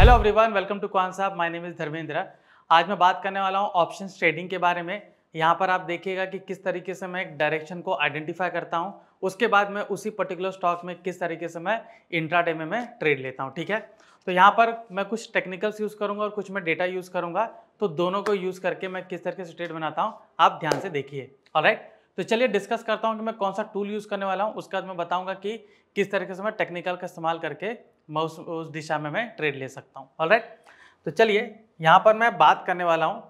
Hello everyone, welcome to क्वान साहब। My name is Dharmendra. आज मैं बात करने वाला हूँ ऑप्शंस ट्रेडिंग के बारे में। यहाँ पर आप देखिएगा कि किस तरीके से मैं एक डायरेक्शन को आइडेंटिफाई करता हूँ, उसके बाद मैं उसी पर्टिकुलर स्टॉक में किस तरीके से मैं इंट्राडे में मैं ट्रेड लेता हूँ। ठीक है, तो यहाँ पर मैं कुछ टेक्निकल्स यूज़ करूँगा और कुछ मैं डेटा यूज़ करूँगा, तो दोनों को यूज़ करके मैं किस तरीके से ट्रेड बनाता हूँ आप ध्यान से देखिए। ऑलराइट, तो चलिए डिस्कस करता हूँ कि मैं कौन सा टूल यूज़ करने वाला हूँ। उसके बाद मैं बताऊँगा कि किस तरीके से मैं टेक्निकल का इस्तेमाल करके मैं उस दिशा में मैं ट्रेड ले सकता हूँ। ऑलराइट, तो चलिए यहाँ पर मैं बात करने वाला हूँ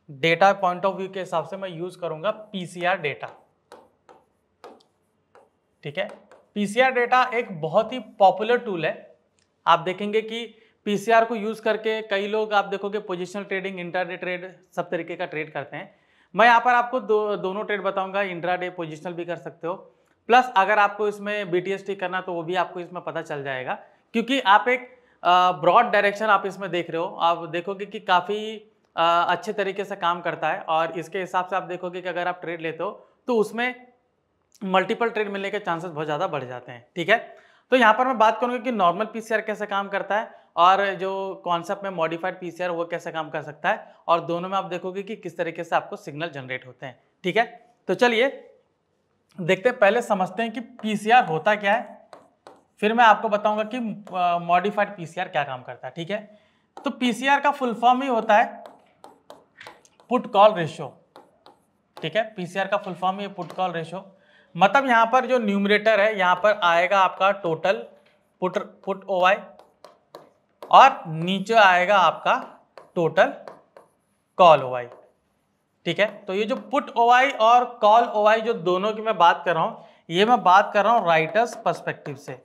डेटा पॉइंट ऑफ व्यू के हिसाब से मैं यूज़ करूँगा पीसीआर डेटा। ठीक है, पीसीआर डेटा एक बहुत ही पॉपुलर टूल है। आप देखेंगे कि पीसीआर को यूज़ करके कई लोग आप देखोगे पोजिशनल ट्रेडिंग, इंट्राडे ट्रेड, सब तरीके का ट्रेड करते हैं। मैं यहाँ पर आपको दोनों ट्रेड बताऊंगा, इंट्राडे पोजिशनल भी कर सकते हो, प्लस अगर आपको इसमें बीटीएसटी करना तो वो भी आपको इसमें पता चल जाएगा, क्योंकि आप एक ब्रॉड डायरेक्शन आप इसमें देख रहे हो। आप देखोगे कि काफ़ी अच्छे तरीके से काम करता है और इसके हिसाब से आप देखोगे कि अगर आप ट्रेड लेते हो तो उसमें मल्टीपल ट्रेड मिलने के चांसेस बहुत ज़्यादा बढ़ जाते हैं। ठीक है, तो यहाँ पर मैं बात करूँगा कि नॉर्मल पीसीआर कैसे काम करता है और जो कॉन्सेप्ट में मॉडिफाइड पीसीआर वो कैसे काम कर सकता है, और दोनों में आप देखोगे कि किस तरीके से आपको सिग्नल जनरेट होते हैं। ठीक है, तो चलिए देखते हैं, पहले समझते हैं कि पीसीआर होता क्या है, फिर मैं आपको बताऊंगा कि मॉडिफाइड पीसीआर क्या काम करता है। ठीक है, तो पीसीआर का फुल फॉर्म ही होता है पुट कॉल रेशियो। ठीक है, पीसीआर का फुल फॉर्म ही पुट कॉल रेशियो। मतलब यहाँ पर जो न्यूमरेटर है यहाँ पर आएगा आपका टोटल पुट ओवाई और नीचे आएगा आपका टोटल कॉल ओवाई। ठीक है, तो ये जो पुट ओवाई और कॉल ओवाई जो दोनों की मैं बात कर रहा हूं, ये मैं बात कर रहा हूं राइटर्स पर्सपेक्टिव से।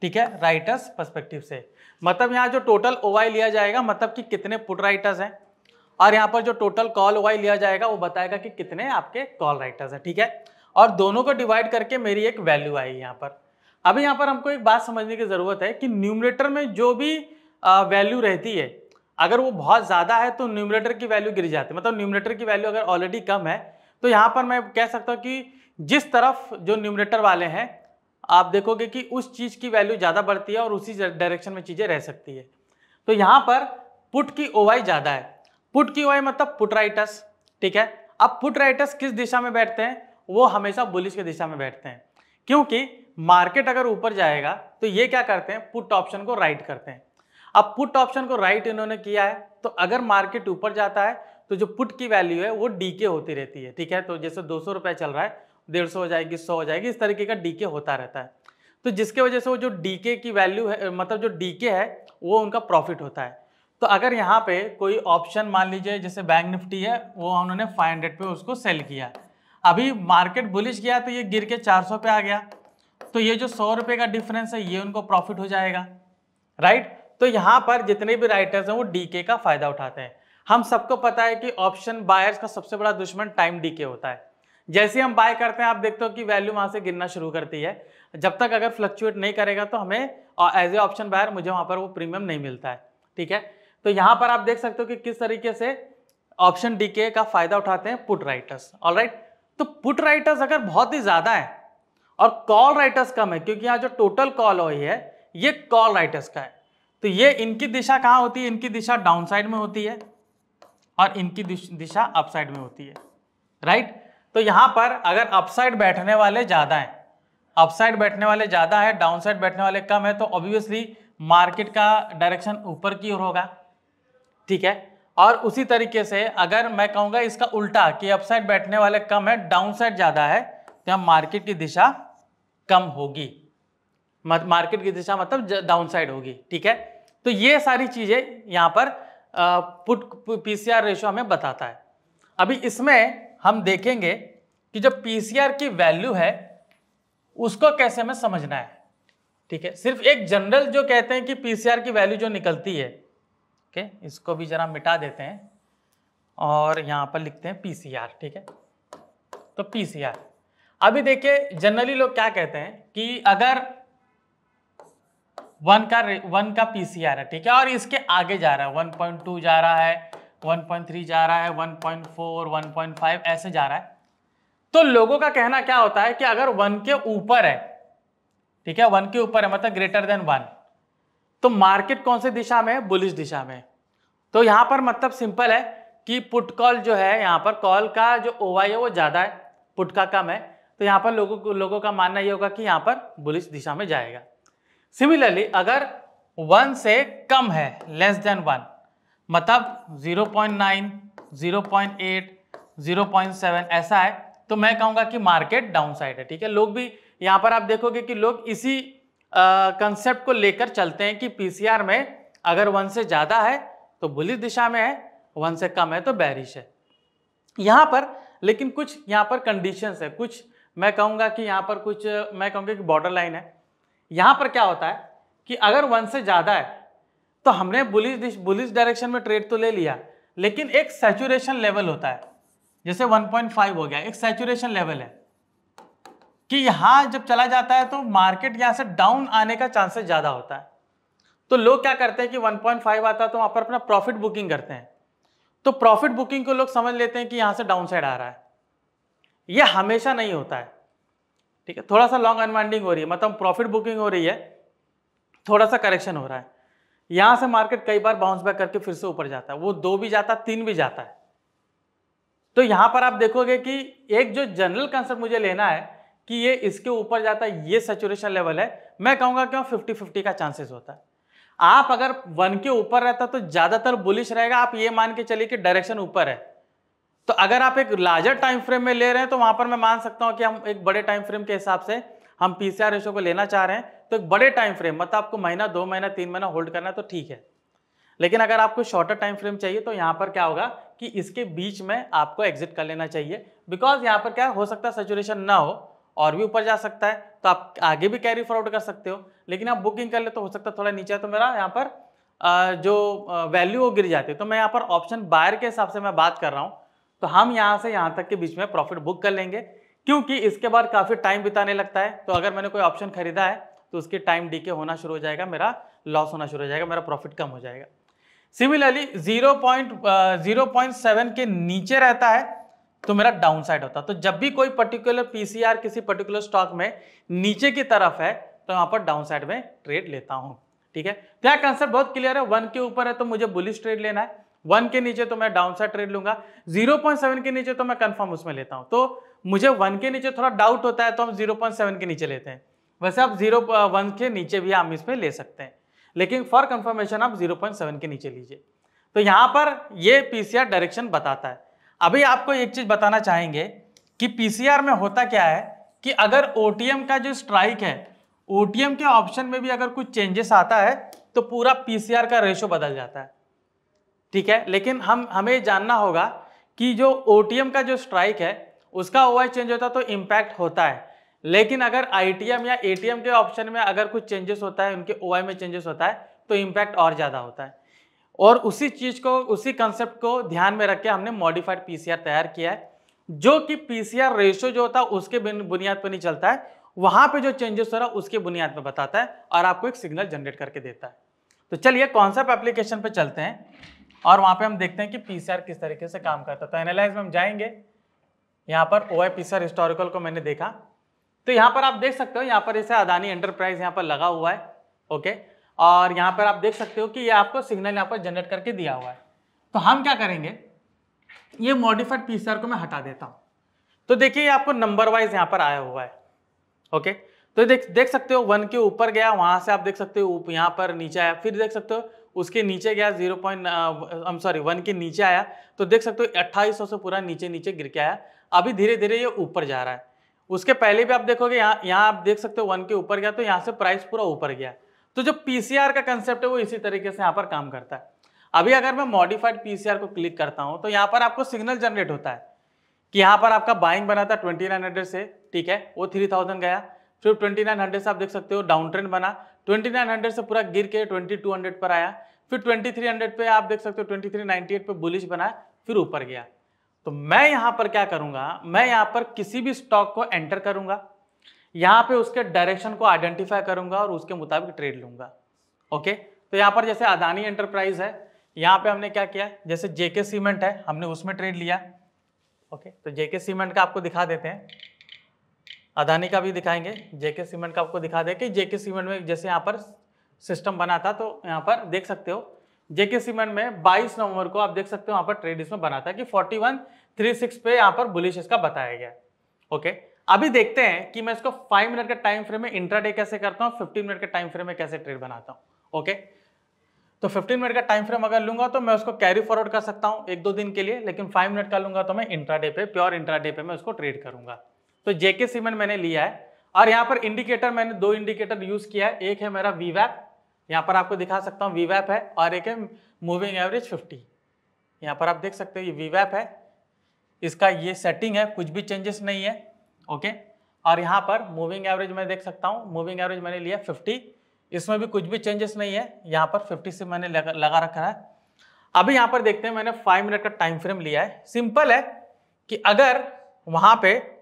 ठीक है, राइटर्स पर्सपेक्टिव से मतलब यहाँ जो टोटल ओवाई लिया जाएगा मतलब कि कितने पुट राइटर्स हैं, और यहाँ पर जो टोटल कॉल ओवाई लिया जाएगा वो बताएगा कि कितने आपके कॉल राइटर्स हैं। ठीक है, और दोनों को डिवाइड करके मेरी एक वैल्यू आएगी यहाँ पर। अभी यहाँ पर हमको एक बात समझने की जरूरत है कि न्यूमरेटर में जो भी वैल्यू रहती है, अगर वो बहुत ज्यादा है तो न्यूमरेटर की वैल्यू गिर जाती है। मतलब न्यूमरेटर की वैल्यू अगर ऑलरेडी कम है तो यहाँ पर मैं कह सकता हूँ कि जिस तरफ जो न्यूमरेटर वाले हैं आप देखोगे कि उस चीज की वैल्यू ज्यादा बढ़ती है और उसी डायरेक्शन में चीजें रह सकती है। तो यहाँ पर पुट की ओवाई ज्यादा है, पुट की ओवाई मतलब पुट राइटर्स। ठीक है, अब पुट राइटर्स किस दिशा में बैठते हैं, वो हमेशा बुलिश की दिशा में बैठते हैं, क्योंकि मार्केट अगर ऊपर जाएगा तो ये क्या करते हैं, पुट ऑप्शन को राइट करते हैं। अब पुट ऑप्शन को राइट इन्होंने किया है तो अगर मार्केट ऊपर जाता है तो जो पुट की वैल्यू है वो डीके होती रहती है। ठीक है, तो जैसे 200 रुपए चल रहा है, 150 हो जाएगी, 100 हो जाएगी, इस तरीके का डीके होता रहता है। तो जिसके वजह से वो जो डीके की वैल्यू है, मतलब जो डीके है वो उनका प्रॉफिट होता है। तो अगर यहाँ पे कोई ऑप्शन मान लीजिए जैसे बैंक निफ्टी है, वो उन्होंने 500 पे उसको सेल किया, अभी मार्केट बुलिश गया तो ये गिर के 400 पे आ गया, तो ये जो 100 रुपए का डिफरेंस है ये उनको प्रॉफिट हो जाएगा। राइट, तो यहाँ पर जितने भी राइटर्स हैं वो डीके का फायदा उठाते हैं। हम सबको पता है कि ऑप्शन बायर्स का सबसे बड़ा दुश्मन टाइम डीके होता है। जैसे हम बाय करते हैं आप देखते हो कि वैल्यू वहां से गिरना शुरू करती है, जब तक अगर फ्लक्चुएट नहीं करेगा तो हमें एज ए ऑप्शन बायर मुझे वहां पर वो प्रीमियम नहीं मिलता है। ठीक है, तो यहाँ पर आप देख सकते हो कि किस तरीके से ऑप्शन डीके का फायदा उठाते हैं पुट राइटर्स। ऑलराइट, तो पुट राइटर्स अगर बहुत ही ज्यादा है और कॉल राइटर्स कम है, क्योंकि यहाँ जो टोटल कॉल हुई है ये कॉल राइटर्स का है, तो ये इनकी दिशा कहाँ होती है, इनकी दिशा डाउन साइड में होती है और इनकी दिशा अप साइड में होती है। राइट, तो यहाँ पर अगर अपसाइड बैठने वाले ज्यादा हैं, अपसाइड बैठने वाले ज्यादा है, डाउन साइड बैठने वाले कम है, तो ऑब्वियसली मार्केट का डायरेक्शन ऊपर की ओर होगा। ठीक है, और उसी तरीके से अगर मैं कहूंगा इसका उल्टा कि अपसाइड बैठने वाले कम है, डाउन साइड ज्यादा है, तो मार्केट की दिशा कम होगी, मार्केट की दिशा मतलब डाउन साइड होगी। ठीक है, तो ये सारी चीजें यहाँ पर पुट पीसीआर रेशियो हमें बताता है। अभी इसमें हम देखेंगे कि जो पीसीआर की वैल्यू है उसको कैसे हमें समझना है। ठीक है, सिर्फ एक जनरल जो कहते हैं कि पीसीआर की वैल्यू जो निकलती है, ओके, इसको भी जरा मिटा देते हैं और यहाँ पर लिखते हैं पीसीआर। ठीक है, तो पीसीआर अभी देखिए जनरली लोग क्या कहते हैं कि अगर 1 का पीसीआर है, ठीक है, और इसके आगे जा रहा है, 1.2 जा रहा है, 1.3 जा रहा है, 1.4, 1.5 ऐसे जा रहा है, तो लोगों का कहना क्या होता है कि अगर 1 के ऊपर है, ठीक है, 1 के ऊपर है मतलब ग्रेटर देन 1, तो मार्केट कौन सी दिशा में है? बुलिश दिशा में। तो यहाँ पर मतलब सिंपल है कि पुट कॉल जो है, यहाँ पर कॉल का जो ओवाई है वो ज्यादा है, पुट का कम है, तो यहाँ पर लोगों का मानना ये होगा कि यहाँ पर बुलिश दिशा में जाएगा। सिमिलरली अगर 1 से कम है, लेस देन 1, मतलब 0.9, 0.8, 0.7 ऐसा है, तो मैं कहूंगा कि मार्केट डाउन साइड है। ठीक है, लोग भी यहाँ पर आप देखोगे कि लोग इसी कंसेप्ट को लेकर चलते हैं कि पीसीआर में अगर 1 से ज्यादा है तो बुलिश दिशा में है, 1 से कम है तो बेरिश है। यहाँ पर लेकिन कुछ यहाँ पर कंडीशंस है, कुछ मैं कहूँगा कि यहाँ पर कुछ मैं कहूँगा कि बॉर्डर लाइन है। यहाँ पर क्या होता है कि अगर 1 से ज़्यादा है तो हमने बुलिश डायरेक्शन में ट्रेड तो ले लिया, लेकिन एक सैचुरेशन लेवल होता है, जैसे 1.5 हो गया, एक सैचुरेशन लेवल है कि यहाँ जब चला जाता है तो मार्केट यहाँ से डाउन आने का चांसेस ज़्यादा होता है। तो लोग क्या करते हैं कि 1.5 आता है तो वहाँ पर अपना प्रॉफिट बुकिंग करते हैं, तो प्रॉफिट बुकिंग को लोग समझ लेते हैं कि यहाँ से डाउन साइड आ रहा है। ये हमेशा नहीं होता है। ठीक है, थोड़ा सा लॉन्ग अनवाइंडिंग हो रही है, मतलब प्रॉफिट बुकिंग हो रही है, थोड़ा सा करेक्शन हो रहा है, यहाँ से मार्केट कई बार बाउंस बैक करके फिर से ऊपर जाता है, वो 2 भी जाता है, 3 भी जाता है। तो यहाँ पर आप देखोगे कि एक जो जनरल कंसेप्ट मुझे लेना है कि ये इसके ऊपर जाता है, ये सैचुरेशन लेवल है, मैं कहूँगा क्यों 50-50 का चांसेस होता है। आप अगर 1 के ऊपर रहता तो ज्यादातर बुलिश रहेगा, आप ये मान के चलिए कि डायरेक्शन ऊपर है। तो अगर आप एक लार्जर टाइम फ्रेम में ले रहे हैं तो वहां पर मैं मान सकता हूं कि हम एक बड़े टाइम फ्रेम के हिसाब से हम पीसीआर रेशो को लेना चाह रहे हैं, तो एक बड़े टाइम फ्रेम मतलब आपको महीना, 2 महीना, 3 महीना होल्ड करना है तो ठीक है। लेकिन अगर आपको शॉर्टर टाइम फ्रेम चाहिए तो यहाँ पर क्या होगा कि इसके बीच में आपको एग्जिट कर लेना चाहिए, बिकॉज यहाँ पर क्या हो सकता है सैचुरेशन ना हो और भी ऊपर जा सकता है, तो आप आगे भी कैरी फॉरवर्ड कर सकते हो, लेकिन आप बुकिंग कर ले तो हो सकता है थोड़ा नीचे है तो मेरा यहाँ पर जो वैल्यू वो गिर जाती है। तो मैं यहाँ पर ऑप्शन बायर के हिसाब से मैं बात कर रहा हूँ, तो हम यहाँ से यहाँ तक के बीच में प्रॉफिट बुक कर लेंगे, क्योंकि इसके बाद काफ़ी टाइम बिताने लगता है। तो अगर मैंने कोई ऑप्शन खरीदा है तो उसकी टाइम डीके होना शुरू हो जाएगा, मेरा लॉस होना शुरू हो जाएगा, मेरा प्रॉफिट कम हो जाएगा। सिमिलरली 0.7 के नीचे रहता है तो मेरा डाउन साइड होता है। तो जब भी कोई पर्टिकुलर पीसीआर किसी पर्टिकुलर स्टॉक में नीचे की तरफ है तो यहाँ पर डाउन साइड में ट्रेड लेता हूँ। ठीक है, तो यह कंसेप्ट बहुत क्लियर है। 1 के ऊपर है तो मुझे बुलिश ट्रेड लेना है, 1 के नीचे तो मैं डाउन साइड ट्रेड लूंगा, 0.7 के नीचे तो मैं कंफर्म उसमें लेता हूं। तो मुझे 1 के नीचे थोड़ा डाउट होता है तो हम 0.7 के नीचे लेते हैं, वैसे आप 0.1 के नीचे भी हम इसमें ले सकते हैं, लेकिन फॉर कंफर्मेशन आप 0.7 के नीचे लीजिए। तो यहाँ पर ये पीसीआर डायरेक्शन बताता है। अभी आपको एक चीज बताना चाहेंगे कि पीसीआर में होता क्या है कि अगर ओटीएम का जो स्ट्राइक है, ओटीएम के ऑप्शन में भी अगर कुछ चेंजेस आता है तो पूरा पीसीआर का रेशो बदल जाता है। ठीक है, लेकिन हमें जानना होगा कि जो ओटीएम का जो स्ट्राइक है उसका ओआई चेंज होता है तो इम्पैक्ट होता है, लेकिन अगर आईटीएम या एटीएम के ऑप्शन में अगर कुछ चेंजेस होता है, उनके ओआई में चेंजेस होता है तो इम्पैक्ट और ज्यादा होता है। और उसी चीज को, उसी कंसेप्ट को ध्यान में रख के हमने मॉडिफाइड पीसीआर तैयार किया है, जो कि पीसीआर रेशो जो होता है उसके बुनियाद पर नहीं चलता है, वहां पे जो चेंजेस हो रहा है उसके बुनियाद पर बताता है और आपको एक सिग्नल जनरेट करके देता है। तो चलिए कॉन्सेप्ट एप्लीकेशन पे चलते हैं और वहां पे हम देखते हैं कि पीसीआर किस तरीके से काम करता है। तो एनालाइज में हम जाएंगे, यहाँ पर ओआई पीसीआर हिस्टोरिकल को मैंने देखा, तो यहाँ पर आप देख सकते हो, यहाँ पर जैसे अदानी एंटरप्राइज यहाँ पर लगा हुआ है, ओके, और यहाँ पर आप देख सकते हो कि ये आपको सिग्नल यहाँ पर जनरेट करके दिया हुआ है। तो हम क्या करेंगे, ये मॉडिफाइड पीसीआर को मैं हटा देता हूँ। तो देखिए आपको नंबर वाइज यहाँ पर आया हुआ है, ओके। तो देख सकते हो 1 के ऊपर गया, वहां से आप देख सकते हो यहाँ पर नीचे आया, फिर देख सकते हो उसके नीचे गया 1 के नीचे आया, तो देख सकते हो 2800 से पूरा नीचे नीचे गिर के आया। अभी धीरे धीरे ये ऊपर जा रहा है। उसके पहले भी आप देखोगे यहाँ आप देख सकते हो 1 के ऊपर गया तो यहाँ से प्राइस पूरा ऊपर गया। तो जो पीसीआर का कंसेप्ट है वो इसी तरीके से यहाँ पर काम करता है। अभी अगर मैं मॉडिफाइड पीसीआर को क्लिक करता हूँ तो यहाँ पर आपको सिग्नल जनरेट होता है कि यहाँ पर आपका बाइंग बना था 2900 से, ठीक है, वो 3000 गया, फिर 2900 से आप देख सकते हो डाउन ट्रेंड बना, 2900 से पूरा गिर के 2200 पर आया, फिर 2300 पे आप देख सकते हो 2398 पे बुलिश बना, फिर ऊपर गया। तो मैं यहाँ पर क्या करूंगा, मैं यहाँ पर किसी भी स्टॉक को एंटर करूंगा, यहाँ पे उसके डायरेक्शन को आइडेंटिफाई करूंगा और उसके मुताबिक ट्रेड लूंगा, ओके। तो यहाँ पर जैसे अदानी एंटरप्राइज है, यहाँ पे हमने क्या किया, जैसे जेके सीमेंट है हमने उसमें ट्रेड लिया, ओके। तो जेके सीमेंट का आपको दिखा देते हैं, अदानी का भी दिखाएंगे, जेके सीमेंट का आपको दिखा दे कि जेके सीमेंट में जैसे यहाँ पर सिस्टम बना था, तो यहाँ पर देख सकते हो जेके सीमेंट में 22 नवंबर को आप देख सकते हो यहाँ पर ट्रेड इसमें बना था कि 4136 पे यहाँ पर बुलिश इसका बताया गया। ओके, अभी देखते हैं कि मैं इसको 5 मिनट के टाइम फ्रेम में इंट्राडे कैसे करता हूँ, 15 मिनट के टाइम फ्रेम में कैसे ट्रेड बनाता हूँ। ओके, तो 15 मिनट का टाइम फ्रेम अगर लूंगा तो मैं उसको कैरी फॉरवर्ड कर सकता हूँ 1-2 दिन के लिए, लेकिन 5 मिनट का लूंगा तो मैं इंट्राडे पे, प्योर इंट्राडे पे मैं उसको ट्रेड करूंगा। तो जेके सीमेंट मैंने लिया है और यहाँ पर इंडिकेटर मैंने 2 इंडिकेटर यूज किया है। एक है मेरा वीवैप, यहाँ पर आपको दिखा सकता हूँ वीवैप है, और एक है मूविंग एवरेज 50। यहाँ पर आप देख सकते हो ये वीवैप है, इसका ये सेटिंग है, कुछ भी चेंजेस नहीं है। ओके, और यहाँ पर मूविंग एवरेज मैं देख सकता हूँ, मूविंग एवरेज मैंने लिया 50, इसमें भी कुछ भी चेंजेस नहीं है, यहाँ पर 50 से मैंने लगा रखा है। अभी यहाँ पर देखते हैं मैंने 5 मिनट का टाइम फ्रेम लिया है। सिंपल है कि अगर वहाँ पे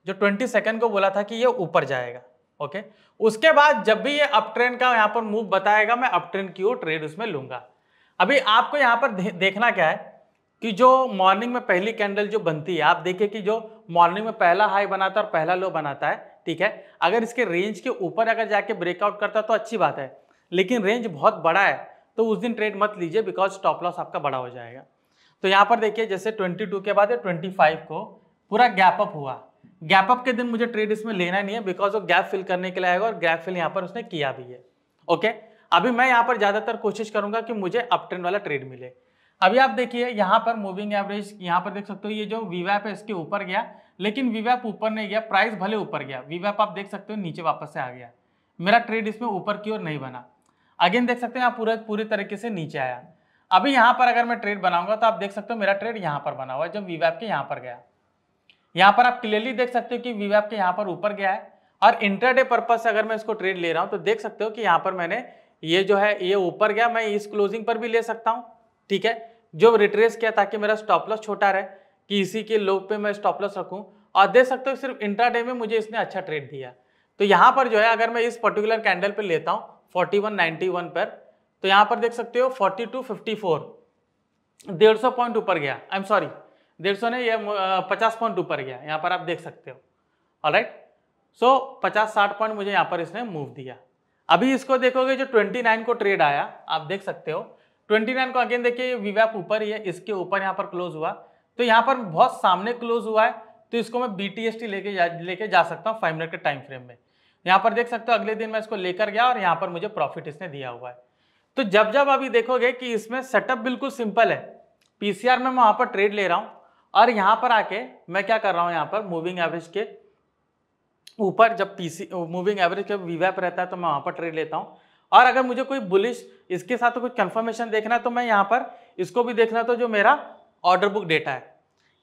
जो 20 सेकंड को बोला था कि ये ऊपर जाएगा, ओके, उसके बाद जब भी ये अप ट्रेंड का यहाँ पर मूव बताएगा मैं अप ट्रेंड की ओर ट्रेड उसमें लूंगा। अभी आपको यहाँ पर देखना क्या है कि जो मॉर्निंग में पहली कैंडल जो बनती है, आप देखिए कि जो मॉर्निंग में पहला हाई बनाता है और पहला लो बनाता है, ठीक है, अगर इसके रेंज के ऊपर अगर जाके ब्रेकआउट करता है तो अच्छी बात है, लेकिन रेंज बहुत बड़ा है तो उस दिन ट्रेड मत लीजिए, बिकॉज स्टॉप लॉस आपका बड़ा हो जाएगा। तो यहाँ पर देखिए जैसे 22 के बाद 25 को पूरा गैप अप हुआ, गैप अप के दिन मुझे ट्रेड इसमें लेना नहीं है, बिकॉज वो गैप फिल करने के लिए आएगा और गैप फिल यहाँ पर उसने किया भी है। ओके, अभी मैं यहाँ पर ज्यादातर कोशिश करूंगा कि मुझे अप ट्रेंड वाला ट्रेड मिले। अभी आप देखिए यहाँ पर मूविंग एवरेज, यहाँ पर देख सकते हो ये जो वीवैप है इसके ऊपर गया, लेकिन वीवैप ऊपर नहीं गया, प्राइस भले ऊपर गया, वीवैप आप देख सकते हो नीचे वापस से आ गया, मेरा ट्रेड इसमें ऊपर की ओर नहीं बना। अगेन देख सकते हैं यहाँ पूरी तरीके से नीचे आया। अभी यहाँ पर अगर मैं ट्रेड बनाऊंगा तो आप देख सकते हो मेरा ट्रेड यहाँ पर बना हुआ है, जब वीवैप के यहाँ पर गया, यहाँ पर आप क्लियरली देख सकते हो कि वीवैप के यहाँ पर ऊपर गया है। और इंट्राडे पर्पज से अगर मैं इसको ट्रेड ले रहा हूँ तो देख सकते हो कि यहाँ पर मैंने ये जो है ये ऊपर गया, मैं इस क्लोजिंग पर भी ले सकता हूँ, ठीक है, जो रिट्रेस किया ताकि मेरा स्टॉप लॉस छोटा रहे, कि इसी के लो पे मैं स्टॉप लॉस रखूं। और देख सकते हो सिर्फ इंट्राडे में मुझे इसने अच्छा ट्रेड दिया। तो यहाँ पर जो है अगर मैं इस पर्टिकुलर कैंडल पे लेता हूँ 4191 पर, तो यहाँ पर देख सकते हो 4254, 150 पॉइंट ऊपर गया, आई एम सॉरी 150 ने, ये 50 पॉइंट ऊपर गया, यहाँ पर आप देख सकते हो। ऑलराइट, सो 50-60 पॉइंट मुझे यहाँ पर इसने मूव दिया। अभी इसको देखोगे जो 29 को ट्रेड आया, आप देख सकते हो 29 को अगेन देखिए वीवैप ऊपर ही है, इसके ऊपर यहाँ पर क्लोज हुआ, तो यहाँ पर बहुत सामने क्लोज हुआ है, तो इसको मैं BTST लेके जा सकता हूँ 5 मिनट के टाइम फ्रेम में। यहाँ पर देख सकते हो अगले दिन मैं इसको लेकर गया और यहाँ पर मुझे प्रॉफिट इसने दिया हुआ है। तो जब अभी देखोगे कि इसमें सेटअप बिल्कुल सिंपल है, PCR में मैं वहाँ पर ट्रेड ले रहा हूँ और यहाँ पर आके मैं क्या कर रहा हूँ, यहाँ पर मूविंग एवरेज के ऊपर जब मूविंग एवरेज के वीवैप रहता है तो मैं वहाँ पर ट्रेड लेता हूँ। और अगर मुझे कोई बुलिश इसके साथ तो कुछ कंफर्मेशन देखना है तो मैं यहाँ पर इसको भी देखना, तो जो मेरा ऑर्डर बुक डेटा है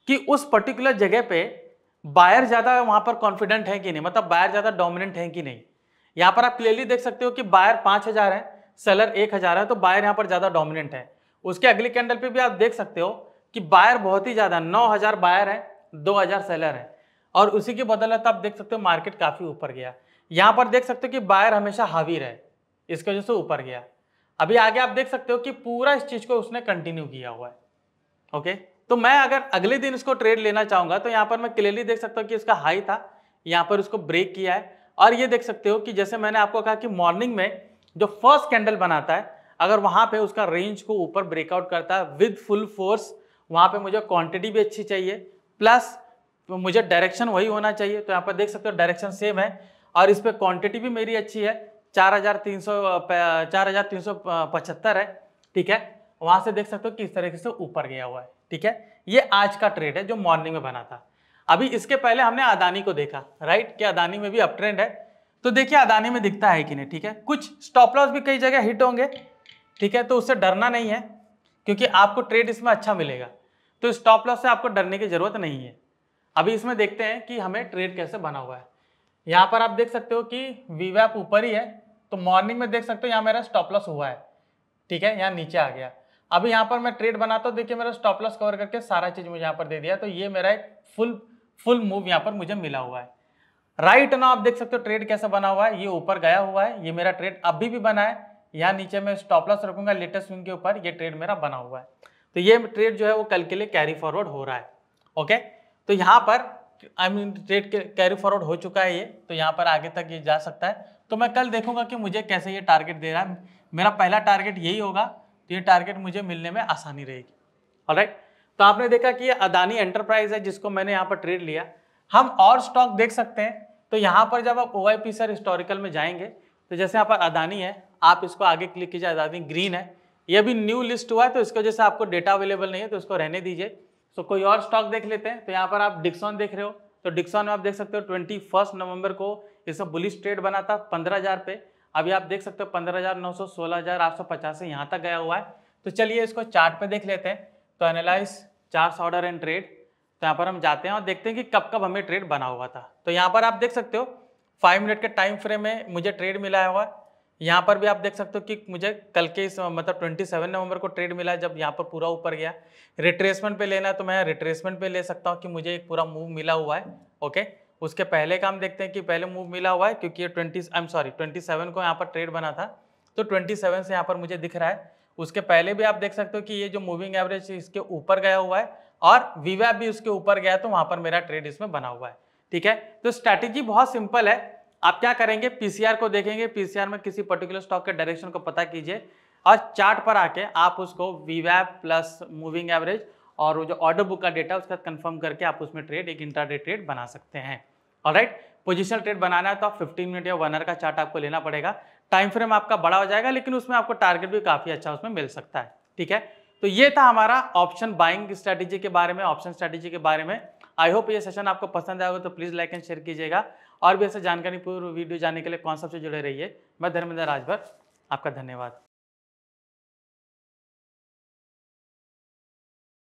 कि उस पर्टिकुलर जगह पे बायर ज्यादा वहां पर कॉन्फिडेंट है कि नहीं, मतलब बायर ज्यादा डोमिनेंट है कि नहीं। यहाँ पर आप क्लियरली देख सकते हो कि बायर 5000 है, सेलर 1000 है, तो बायर यहाँ पर ज्यादा डोमिनेंट है। उसके अगली कैंडल पे भी आप देख सकते हो कि बायर बहुत ही ज्यादा, 9000 बायर है, 2000 सेलर है, और उसी की बदौलत आप देख सकते हो मार्केट काफी ऊपर गया। यहाँ पर देख सकते हो कि बायर हमेशा हावी रहे, इसकी वजह से ऊपर गया। अभी आगे आप देख सकते हो कि पूरा इस चीज को उसने कंटिन्यू किया हुआ है। ओके, तो मैं अगर अगले दिन इसको ट्रेड लेना चाहूंगा तो यहाँ पर मैं क्लियरली देख सकता हूँ कि इसका हाई था, यहाँ पर उसको ब्रेक किया है। और ये देख सकते हो कि जैसे मैंने आपको कहा कि मॉर्निंग में जो फर्स्ट कैंडल बनाता है, अगर वहां पे उसका रेंज को ऊपर ब्रेकआउट करता है विद फुल फोर्स, वहां पे मुझे क्वांटिटी भी अच्छी चाहिए, प्लस मुझे डायरेक्शन वही होना चाहिए। तो यहाँ पर देख सकते हो डायरेक्शन सेम है और इस पर क्वांटिटी भी मेरी अच्छी है, 4375 है, ठीक है। वहां से देख सकते हो किस तरीके से ऊपर गया हुआ है, ठीक है। ये आज का ट्रेड है जो मॉर्निंग में बना था। अभी इसके पहले हमने अदानी को देखा, राइट, कि अदानी में भी अप ट्रेंड है। तो देखिए अदानी में दिखता है कि नहीं, ठीक है। कुछ स्टॉप लॉस भी कई जगह हिट होंगे, ठीक है, तो उससे डरना नहीं है क्योंकि आपको ट्रेड इसमें अच्छा मिलेगा, तो स्टॉप लॉस से आपको डरने की जरूरत नहीं है। अभी इसमें देखते हैं कि हमें ट्रेड कैसे बना हुआ है। यहाँ पर आप देख सकते हो कि वीवैप ऊपर ही है, तो मॉर्निंग में देख सकते हो यहाँ मेरा स्टॉप लॉस हुआ है, ठीक है, यहाँ नीचे आ गया। अभी यहाँ पर मैं ट्रेड बनाता हूँ, देखिए मेरा स्टॉप लॉस कवर करके सारा चीज मुझे यहाँ पर दे दिया, तो ये मेरा एक फुल मूव यहाँ पर मुझे मिला हुआ है। राइट ना आप देख सकते हो ट्रेड कैसे बना हुआ है, ये ऊपर गया हुआ है, ये मेरा ट्रेड अभी भी बना है, यहाँ नीचे मैं स्टॉप लॉस रखूंगा लेटेस्ट स्विंग के ऊपर, ये ट्रेड मेरा बना हुआ है। तो ये ट्रेड जो है वो कल के लिए कैरी फॉरवर्ड हो रहा है। ओके, तो यहाँ पर ट्रेड कैरी फॉरवर्ड हो चुका है ये, तो यहाँ पर आगे तक ये जा सकता है। तो मैं कल देखूंगा कि मुझे कैसे ये टारगेट दे रहा है। मेरा पहला टारगेट यही होगा, तो ये टारगेट मुझे मिलने में आसानी रहेगी। ऑलराइट, तो आपने देखा कि ये अदानी एंटरप्राइज है जिसको मैंने यहाँ पर ट्रेड लिया। हम और स्टॉक देख सकते हैं, तो यहाँ पर जब आप OIPCR हिस्टोरिकल में जाएंगे तो जैसे यहाँ पर अदानी है, आप इसको आगे क्लिक कीजिए, अदानी ग्रीन है, ये भी न्यू लिस्ट हुआ है तो इसकी वजह से आपको डेटा अवेलेबल नहीं है, तो इसको रहने दीजिए। तो कोई और स्टॉक देख लेते हैं। तो यहाँ पर आप डिक्सॉन देख रहे हो, तो डिक्सॉन में आप देख सकते हो 21 नवंबर को इसका बुलिश ट्रेड बना था 15,000 पे। अभी आप देख सकते हो 15,900, 16,850 से यहाँ तक गया हुआ है। तो चलिए इसको चार्ट पे देख लेते हैं। तो analyse charts, order and trade, तो यहाँ पर हम जाते हैं और देखते हैं कि कब कब हमें ट्रेड बना हुआ था। तो यहाँ पर आप देख सकते हो 5 मिनट के टाइम फ्रेम में मुझे ट्रेड मिला हुआ है। यहाँ पर भी आप देख सकते हो कि मुझे कल के इस मतलब 27 नवंबर को ट्रेड मिला है, जब यहाँ पर पूरा ऊपर गया। रिट्रेसमेंट पे लेना है तो मैं रिट्रेसमेंट पे ले सकता हूँ कि मुझे एक पूरा मूव मिला हुआ है। ओके, उसके पहले का हम देखते हैं कि पहले मूव मिला हुआ है, क्योंकि ये 27 को यहाँ पर ट्रेड बना था, तो 27 से यहाँ पर मुझे दिख रहा है। उसके पहले भी आप देख सकते हो कि ये जो मूविंग एवरेज इसके ऊपर गया हुआ है और वीवैप भी उसके ऊपर गया है, तो वहां पर मेरा ट्रेड इसमें बना हुआ है। ठीक है, तो स्ट्रैटेजी बहुत सिंपल है। आप क्या करेंगे, पीसीआर को देखेंगे, पीसीआर में किसी पर्टिकुलर स्टॉक के डायरेक्शन को पता कीजिए और चार्ट पर आके आप उसको वीवैप प्लस मूविंग एवरेज और वो जो ऑर्डर बुक का डेटा उसका कंफर्म करके आप उसमें ट्रेड, एक इंट्राडे ट्रेड बना सकते हैं। ऑलराइट, पोजिशनल ट्रेड बनाना है तो आप 15 मिनट या 1 आवर का चार्ट आपको लेना पड़ेगा। टाइम फ्रेम आपका बड़ा हो जाएगा, लेकिन उसमें आपको टारगेट भी काफी अच्छा उसमें मिल सकता है। ठीक है, तो ये था हमारा ऑप्शन बाइंग स्ट्रैटेजी के बारे में, ऑप्शन स्ट्रैटेजी के बारे में। आई होप ये सेशन आपको पसंद आएगा, तो प्लीज लाइक एंड शेयर कीजिएगा। और भी ऐसे जानकारी पूर्ण वीडियो जानने के लिए कॉन्सेप्ट से जुड़े रहिए। मैं धर्मेंद्र राजभर, आपका धन्यवाद।